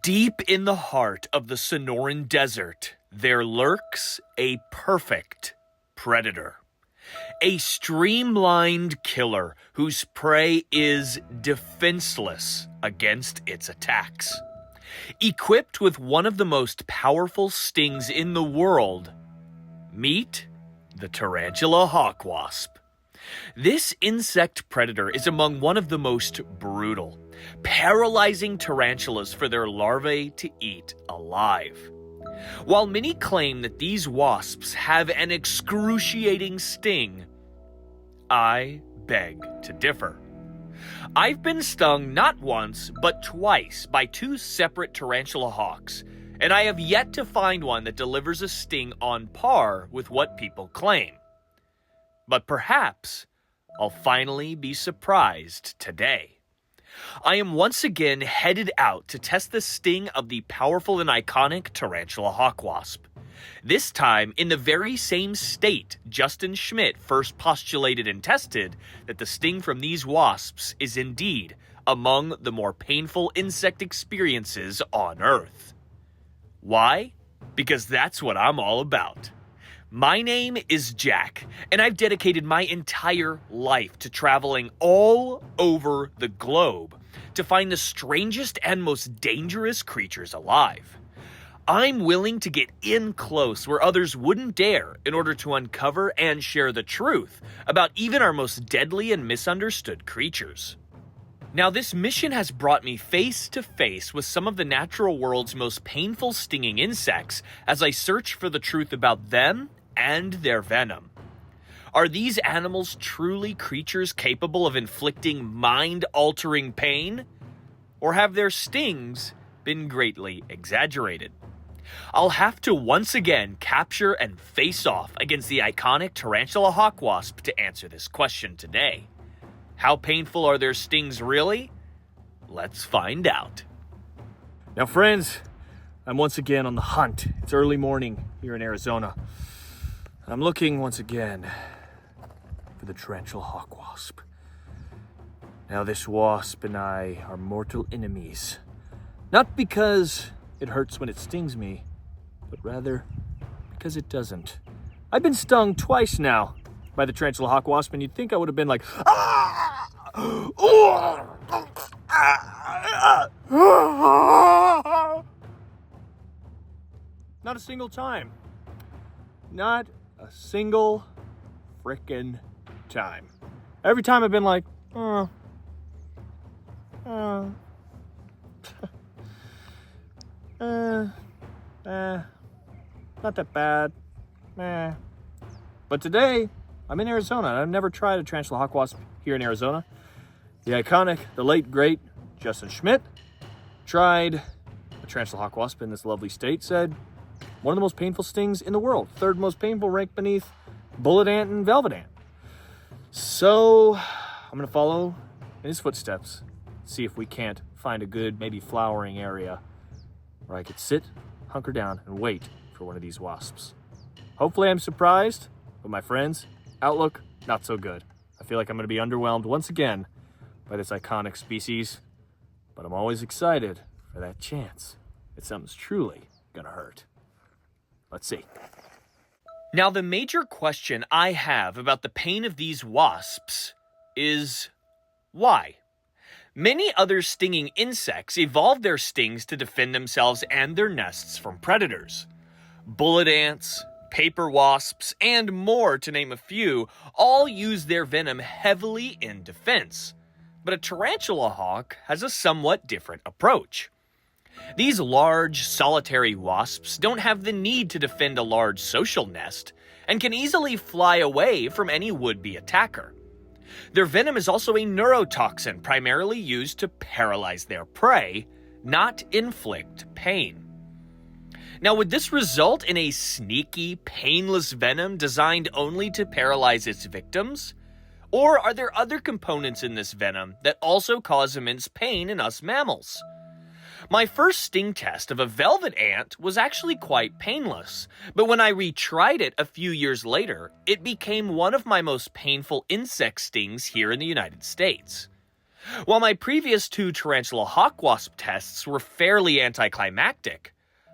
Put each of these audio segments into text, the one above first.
Deep in the heart of the Sonoran Desert, there lurks a perfect predator. A streamlined killer whose prey is defenseless against its attacks. Equipped with one of the most powerful stings in the world, meet the Tarantula Hawk wasp. This insect predator is among one of the most brutal, paralyzing tarantulas for their larvae to eat alive. While many claim that these wasps have an excruciating sting, I beg to differ. I've been stung not once, but twice by two separate tarantula hawks, and I have yet to find one that delivers a sting on par with what people claim. But perhaps I'll finally be surprised today. I am once again headed out to test the sting of the powerful and iconic Tarantula Hawk wasp. This time in the very same state Justin Schmidt first postulated and tested that the sting from these wasps is indeed among the more painful insect experiences on Earth. Why? Because that's what I'm all about. My name is Jack, and I've dedicated my entire life to traveling all over the globe to find the strangest and most dangerous creatures alive. I'm willing to get in close where others wouldn't dare in order to uncover and share the truth about even our most deadly and misunderstood creatures. Now, this mission has brought me face to face with some of the natural world's most painful stinging insects as I search for the truth about them and their venom. Are these animals truly creatures capable of inflicting mind-altering pain? Or have their stings been greatly exaggerated? I'll have to once again capture and face off against the iconic Tarantula Hawk wasp to answer this question today. How painful are their stings really? Let's find out. Now, friends, I'm once again on the hunt. It's early morning here in Arizona. I'm looking once again for the Tarantula Hawk wasp. Now, this wasp and I are mortal enemies. Not because it hurts when it stings me, but rather because it doesn't. I've been stung twice now by the Tarantula Hawk wasp, and you'd think I would have been like, ah! Not a single time. Not a single frickin' time. Every time I've been like, not that bad. But today, I'm in Arizona, and I've never tried a Tarantula Hawk wasp here in Arizona. The iconic, the late, great Justin Schmidt tried a Tarantula Hawk wasp in this lovely state, said one of the most painful stings in the world. Third most painful, ranked beneath bullet ant and velvet ant. So I'm going to follow in his footsteps, see if we can't find a good, maybe flowering area where I could sit, hunker down, and wait for one of these wasps. Hopefully I'm surprised, but my friends, outlook, not so good. I feel like I'm going to be underwhelmed once again by this iconic species, but I'm always excited for that chance that something's truly going to hurt. Let's see. Now, the major question I have about the pain of these wasps is why? Many other stinging insects evolved their stings to defend themselves and their nests from predators. Bullet ants, paper wasps, and more, to name a few, all use their venom heavily in defense. But a tarantula hawk has a somewhat different approach. These large, solitary wasps don't have the need to defend a large social nest and can easily fly away from any would-be attacker. Their venom is also a neurotoxin primarily used to paralyze their prey, not inflict pain. Now, would this result in a sneaky, painless venom designed only to paralyze its victims? Or are there other components in this venom that also cause immense pain in us mammals? My first sting test of a velvet ant was actually quite painless, but when I retried it a few years later, it became one of my most painful insect stings here in the United States. While my previous 2 Tarantula Hawk wasp tests were fairly anticlimactic,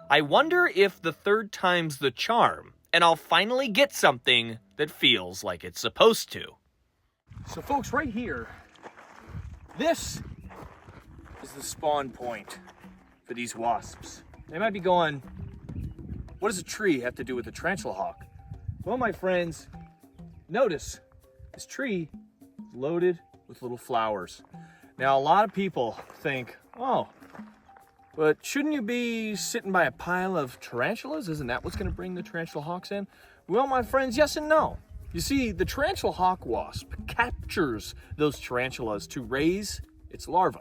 I wonder if the third time's the charm, and I'll finally get something that feels like it's supposed to. So folks, right here, this is the spawn point for these wasps. They might be going, what does a tree have to do with a tarantula hawk? Well, my friends, notice this tree is loaded with little flowers. Now, a lot of people think, oh, but shouldn't you be sitting by a pile of tarantulas? Isn't that what's going to bring the tarantula hawks in? Well, my friends, yes and no. You see, the tarantula hawk wasp captures those tarantulas to raise its larvae.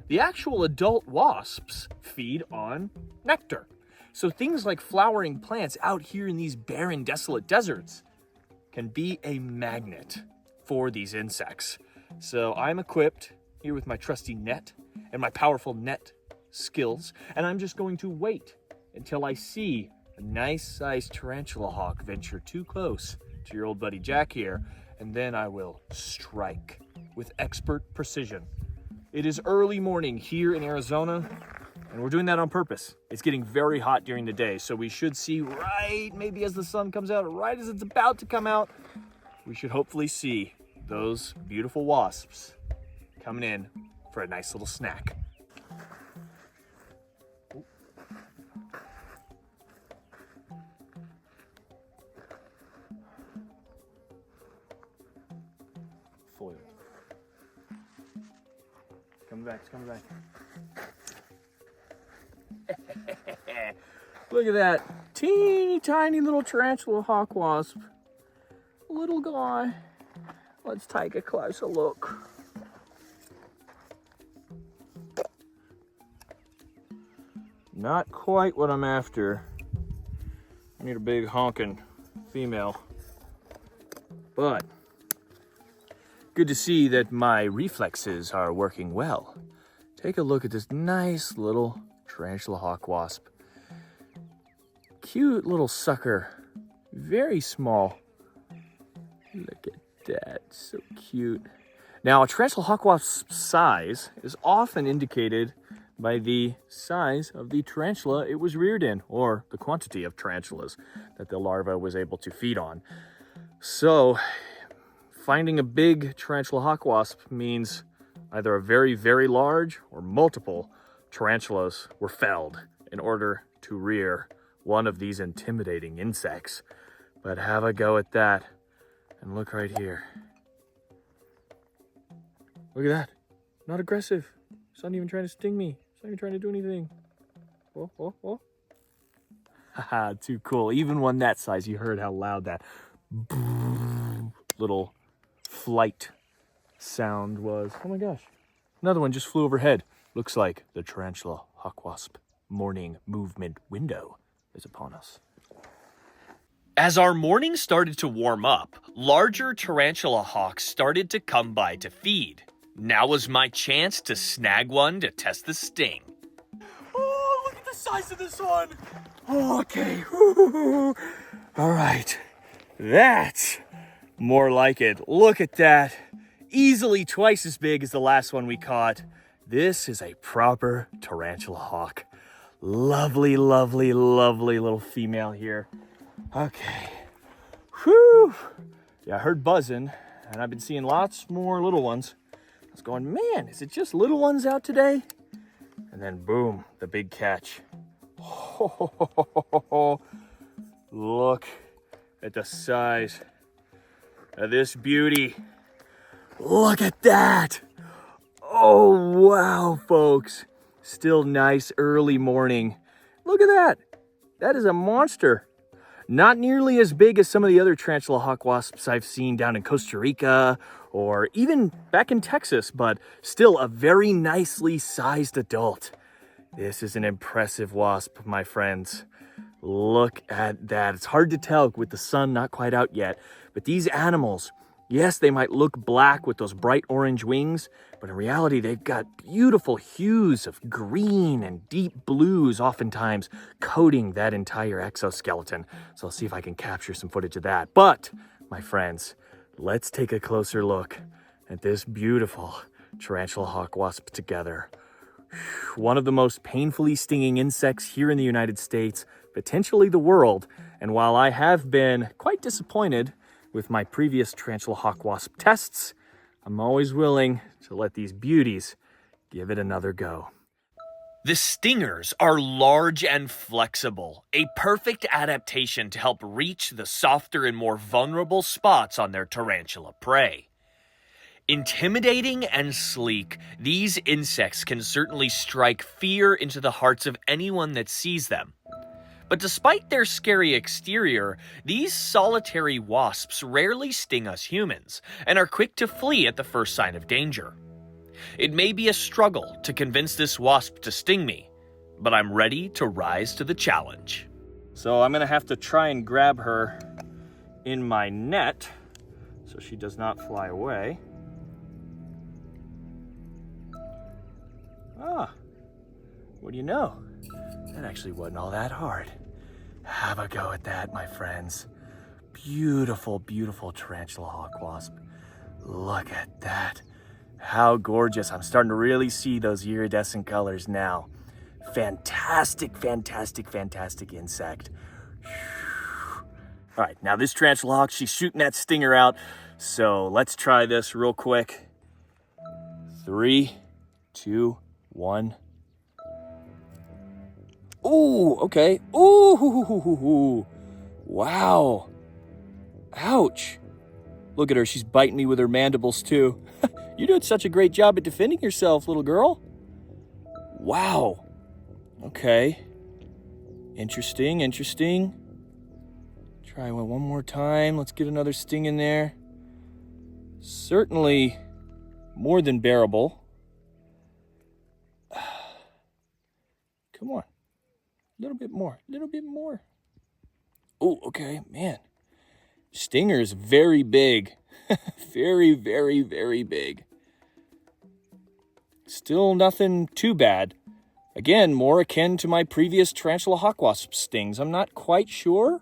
The actual adult wasps feed on nectar. So things like flowering plants out here in these barren, desolate deserts can be a magnet for these insects. So I'm equipped here with my trusty net and my powerful net skills, and I'm just going to wait until I see a nice-sized tarantula hawk venture too close to your old buddy Jack here, and then I will strike with expert precision. It is early morning here in Arizona, and we're doing that on purpose. It's getting very hot during the day, so we should see right maybe as the sun comes out, or right as it's about to come out, we should hopefully see those beautiful wasps coming in for a nice little snack. Foiled. It's coming back. Look at that teeny tiny little tarantula hawk wasp. Little guy. Let's take a closer look. Not quite what I'm after. I need a big honking female. But good to see that my reflexes are working well. Take a look at this nice little tarantula hawk wasp. Cute little sucker. Very small. Look at that, so cute. Now, a tarantula hawk wasp's size is often indicated by the size of the tarantula it was reared in, or the quantity of tarantulas that the larva was able to feed on. So, finding a big tarantula hawk wasp means either a very, very large or multiple tarantulas were felled in order to rear one of these intimidating insects. But have a go at that. And look right here. Look at that. Not aggressive. It's not even trying to sting me. It's not even trying to do anything. Oh, oh, oh. Haha, too cool. Even one that size, you heard how loud that little flight sound was. Oh my gosh. Another one just flew overhead. Looks like the tarantula hawk wasp morning movement window is upon us. As our morning started to warm up, larger tarantula hawks started to come by to feed. Now was my chance to snag one to test the sting. Oh, look at the size of this one. Okay. Ooh. All right. That's more like it. Look at that. Easily twice as big as the last one we caught. This is a proper tarantula hawk. Lovely, lovely, lovely little female here. Okay. Whew. Yeah, I heard buzzing, and I've been seeing lots more little ones. I was going, man, is it just little ones out today? And then boom, the big catch. Oh, look at the size of this beauty. Look at that. Oh, wow, folks. Still nice early morning. Look at that. That is a monster. Not nearly as big as some of the other tarantula hawk wasps I've seen down in Costa Rica or even back in Texas, but still a very nicely sized adult. This is an impressive wasp, my friends. Look at that. It's hard to tell with the sun not quite out yet, but these animals, yes, they might look black with those bright orange wings, but in reality, they've got beautiful hues of green and deep blues, oftentimes coating that entire exoskeleton. So I'll see if I can capture some footage of that. But, my friends, let's take a closer look at this beautiful tarantula hawk wasp together. One of the most painfully stinging insects here in the United States, potentially the world. And while I have been quite disappointed with my previous tarantula hawk wasp tests, I'm always willing to let these beauties give it another go. The stingers are large and flexible, a perfect adaptation to help reach the softer and more vulnerable spots on their tarantula prey. Intimidating and sleek, these insects can certainly strike fear into the hearts of anyone that sees them. But despite their scary exterior, these solitary wasps rarely sting us humans and are quick to flee at the first sign of danger. It may be a struggle to convince this wasp to sting me, but I'm ready to rise to the challenge. So I'm gonna have to try and grab her in my net so she does not fly away. Ah, what do you know? That actually wasn't all that hard. Have a go at that, my friends. Beautiful, beautiful tarantula hawk wasp. Look at that. How gorgeous. I'm starting to really see those iridescent colors now. Fantastic, fantastic, fantastic insect. All right, now this tarantula hawk, she's shooting that stinger out. So let's try this real quick. 3, 2, 1. Ooh, okay. Ooh, wow. Ouch. Look at her, she's biting me with her mandibles too. You're doing such a great job at defending yourself, little girl. Wow. Okay. Interesting, interesting. Try one more time. Let's get another sting in there. Certainly more than bearable. Come on. A little bit more. A little bit more. Oh, okay. Man. Stinger is very big. Very, very, very big. Still nothing too bad. Again, more akin to my previous tarantula hawk wasp stings. I'm not quite sure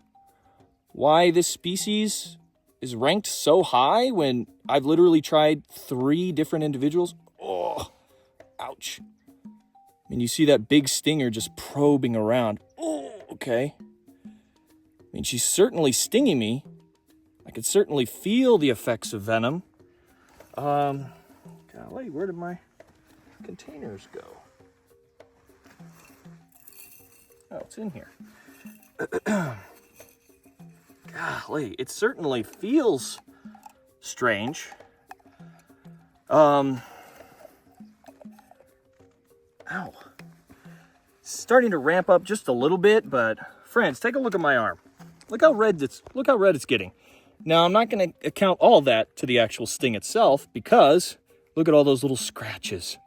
why this species is ranked so high when I've literally tried 3 different individuals. Oh, ouch. I mean, you see that big stinger just probing around. Oh, okay. I mean, she's certainly stinging me. I can certainly feel the effects of venom. Golly, where did my containers go? Oh, it's in here. Golly, it certainly feels strange. Ow. It's starting to ramp up just a little bit, but friends, take a look at my arm. Look how red it's getting. Now, I'm not going to account all that to the actual sting itself because look at all those little scratches.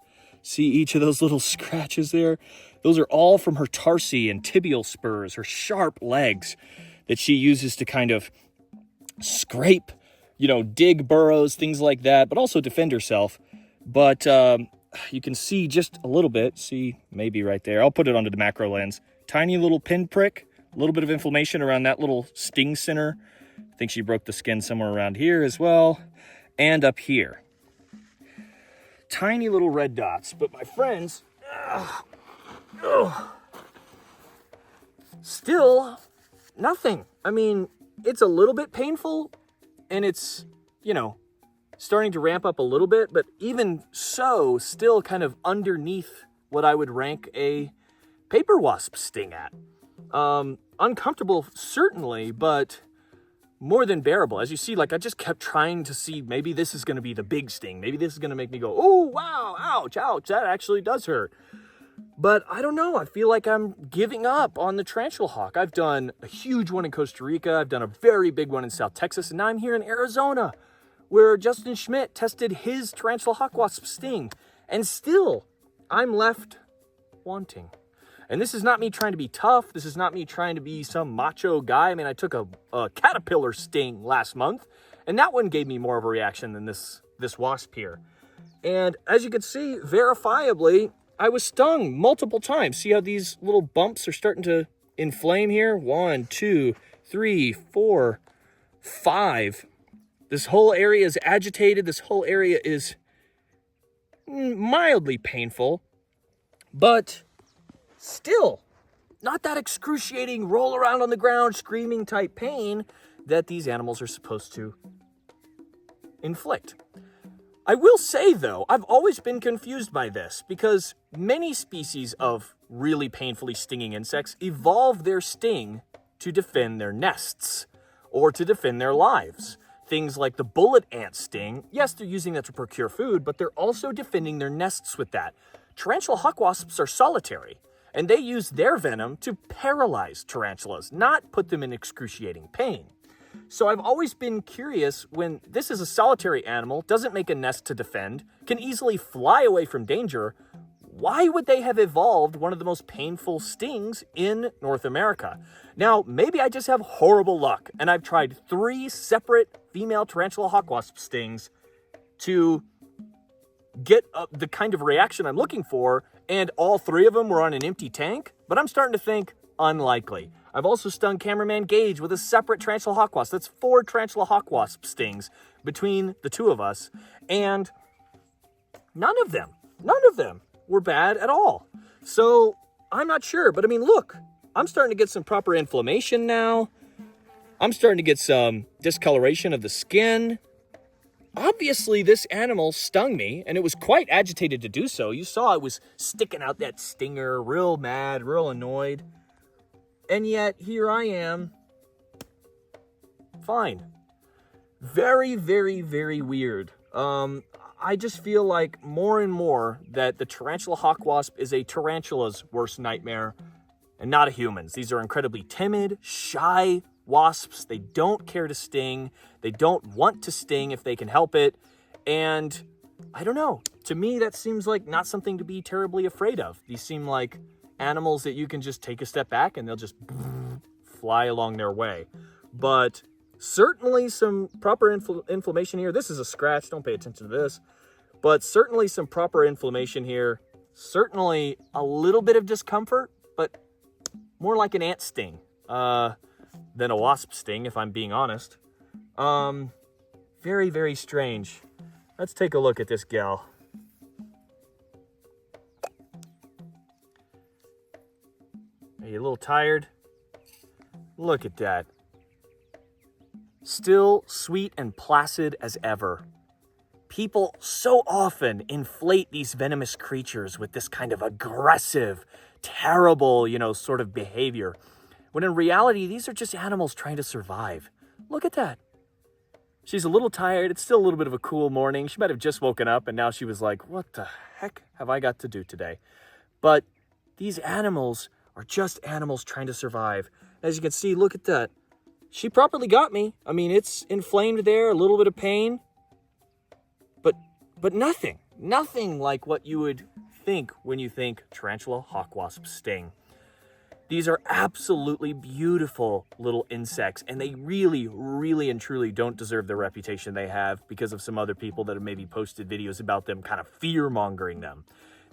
See each of those little scratches there? Those are all from her tarsi and tibial spurs, her sharp legs that she uses to kind of scrape, dig burrows, things like that, but also defend herself. But you can see just a little bit. See, maybe right there. I'll put it onto the macro lens. Tiny little pinprick, a little bit of inflammation around that little sting center. I think she broke the skin somewhere around here as well, and up here. Tiny little red dots, but my friends, still nothing. I mean, it's a little bit painful, and it's, starting to ramp up a little bit, but even so, still kind of underneath what I would rank a paper wasp sting at. Uncomfortable, certainly, but more than bearable. As you see, I just kept trying to see, maybe this is going to be the big sting. Maybe this is going to make me go, oh, wow, ouch, ouch, that actually does hurt. But I don't know. I feel like I'm giving up on the tarantula hawk. I've done a huge one in Costa Rica. I've done a very big one in South Texas. And now I'm here in Arizona, where Justin Schmidt tested his tarantula hawk wasp sting. And still, I'm left wanting. And this is not me trying to be tough. This is not me trying to be some macho guy. I mean, I took a caterpillar sting last month, and that one gave me more of a reaction than this wasp here. And as you can see, verifiably, I was stung multiple times. See how these little bumps are starting to inflame here? 1, 2, 3, 4, 5. This whole area is agitated. This whole area is mildly painful, but still not that excruciating roll around on the ground screaming type pain that these animals are supposed to inflict. I will say, though, I've always been confused by this because many species of really painfully stinging insects evolve their sting to defend their nests or to defend their lives. Things like the bullet ant sting, yes, they're using that to procure food, but they're also defending their nests with that. Tarantula hawk wasps are solitary, and they use their venom to paralyze tarantulas, not put them in excruciating pain. So I've always been curious, when this is a solitary animal, doesn't make a nest to defend, can easily fly away from danger, why would they have evolved one of the most painful stings in North America? Now, maybe I just have horrible luck, and I've tried 3 separate female tarantula hawk wasp stings to get the kind of reaction I'm looking for, and all 3 of them were on an empty tank, but I'm starting to think unlikely. I've also stung cameraman Gage with a separate tarantula hawk wasp. That's 4 tarantula hawk wasp stings between the 2 of us, and none of them were bad at all. So I'm not sure, but I mean, look, I'm starting to get some proper inflammation now. I'm starting to get some discoloration of the skin. Obviously, this animal stung me, and it was quite agitated to do so. You saw it was sticking out that stinger, real mad, real annoyed. And yet, here I am, fine. Very, very, very weird. I just feel like more and more that the tarantula hawk wasp is a tarantula's worst nightmare and not a human's. These are incredibly timid, shy wasps. They don't care to sting. They don't want to sting if they can help it. And I don't know. To me, that seems like not something to be terribly afraid of. These seem like animals that you can just take a step back and they'll just fly along their way. But certainly some proper inflammation here. This is a scratch. Don't pay attention to this. But certainly some proper inflammation here. Certainly a little bit of discomfort, but more like an ant sting than a wasp sting, if I'm being honest. Very, very strange. Let's take a look at this gal. Are you a little tired? Look at that. Still sweet and placid as ever. People so often inflate these venomous creatures with this kind of aggressive, terrible, sort of behavior. When in reality, these are just animals trying to survive. Look at that. She's a little tired. It's still a little bit of a cool morning. She might have just woken up and now she was like, what the heck have I got to do today? But these animals are just animals trying to survive. As you can see, look at that. She properly got me. I mean, it's inflamed there, a little bit of pain. But nothing like what you would think when you think tarantula hawk wasp sting. These are absolutely beautiful little insects, and they really, really and truly don't deserve the reputation they have because of some other people that have maybe posted videos about them kind of fear-mongering them.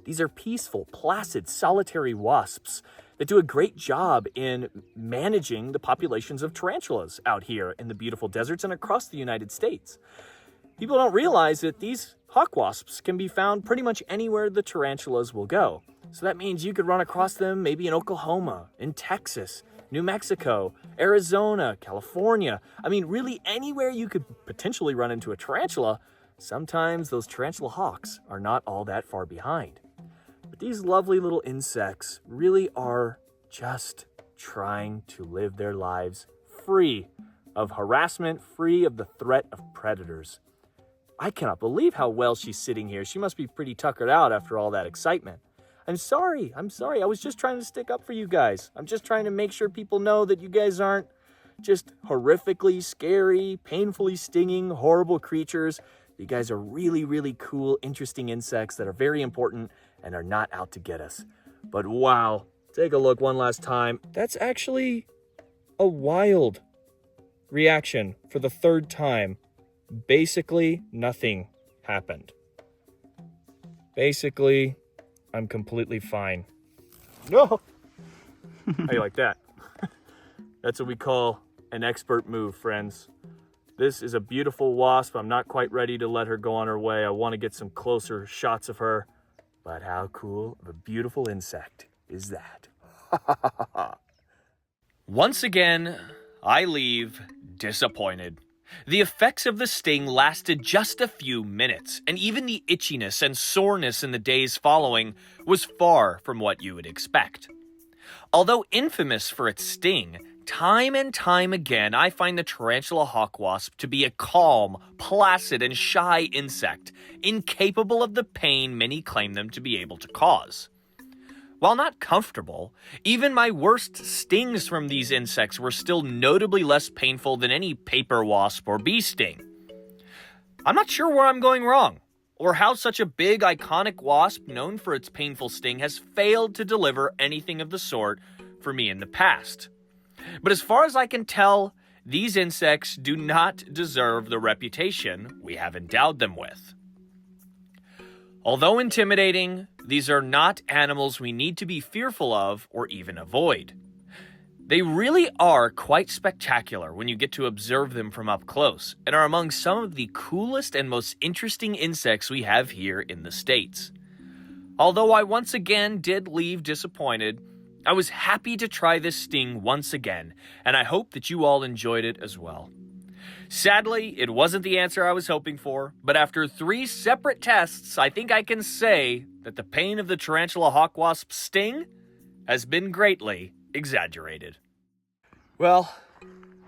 These are peaceful, placid, solitary wasps that do a great job in managing the populations of tarantulas out here in the beautiful deserts and across the United States. People don't realize that these hawk wasps can be found pretty much anywhere the tarantulas will go. So that means you could run across them maybe in Oklahoma, in Texas, New Mexico, Arizona, California. I mean, really anywhere you could potentially run into a tarantula. Sometimes those tarantula hawks are not all that far behind. But these lovely little insects really are just trying to live their lives free of harassment, free of the threat of predators. I cannot believe how well she's sitting here. She must be pretty tuckered out after all that excitement. I'm sorry. I was just trying to stick up for you guys. I'm just trying to make sure people know that you guys aren't just horrifically scary, painfully stinging, horrible creatures. You guys are really, really cool, interesting insects that are very important and are not out to get us. But wow, take a look one last time. That's actually a wild reaction for the 3rd time. Basically, nothing happened. Basically, I'm completely fine. No! How you like that? That's what we call an expert move, friends. This is a beautiful wasp. I'm not quite ready to let her go on her way. I want to get some closer shots of her. But how cool of a beautiful insect is that? Once again, I leave disappointed. The effects of the sting lasted just a few minutes, and even the itchiness and soreness in the days following was far from what you would expect. Although infamous for its sting, time and time again I find the tarantula hawk wasp to be a calm, placid, and shy insect, incapable of the pain many claim them to be able to cause. While not comfortable, even my worst stings from these insects were still notably less painful than any paper wasp or bee sting. I'm not sure where I'm going wrong, or how such a big, iconic wasp known for its painful sting has failed to deliver anything of the sort for me in the past. But as far as I can tell, these insects do not deserve the reputation we have endowed them with. Although intimidating, these are not animals we need to be fearful of or even avoid. They really are quite spectacular when you get to observe them from up close, and are among some of the coolest and most interesting insects we have here in the States. Although I once again did leave disappointed, I was happy to try this sting once again, and I hope that you all enjoyed it as well. Sadly, it wasn't the answer I was hoping for, but after 3 separate tests, I think I can say that the pain of the tarantula hawk wasp sting has been greatly exaggerated. Well,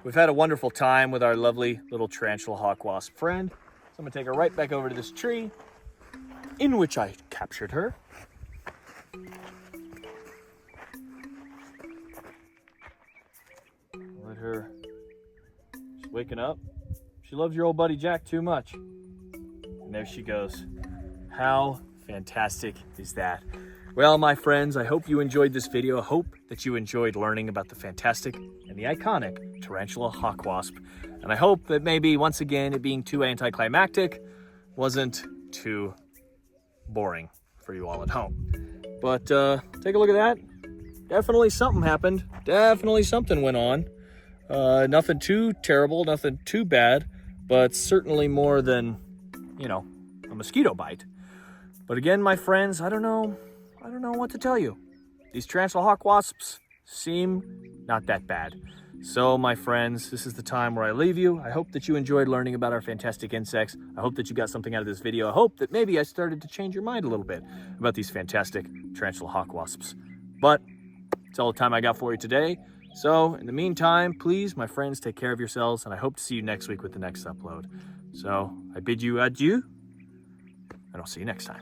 we've had a wonderful time with our lovely little tarantula hawk wasp friend. So I'm gonna take her right back over to this tree in which I captured her. Let her, she's waking up. She loves your old buddy Jack too much. And there she goes. How fantastic is that? Well, my friends, I hope you enjoyed this video. I hope that you enjoyed learning about the fantastic and the iconic tarantula hawk wasp. And I hope that maybe, once again, it being too anticlimactic wasn't too boring for you all at home. But take a look at that. Definitely something happened. Definitely something went on. Nothing too terrible, nothing too bad, but certainly more than, a mosquito bite. But again, my friends, I don't know what to tell you. These tarantula hawk wasps seem not that bad. So, my friends, this is the time where I leave you. I hope that you enjoyed learning about our fantastic insects. I hope that you got something out of this video. I hope that maybe I started to change your mind a little bit about these fantastic tarantula hawk wasps. But that's all the time I got for you today. So, in the meantime, please, my friends, take care of yourselves, and I hope to see you next week with the next upload. So, I bid you adieu, and I'll see you next time.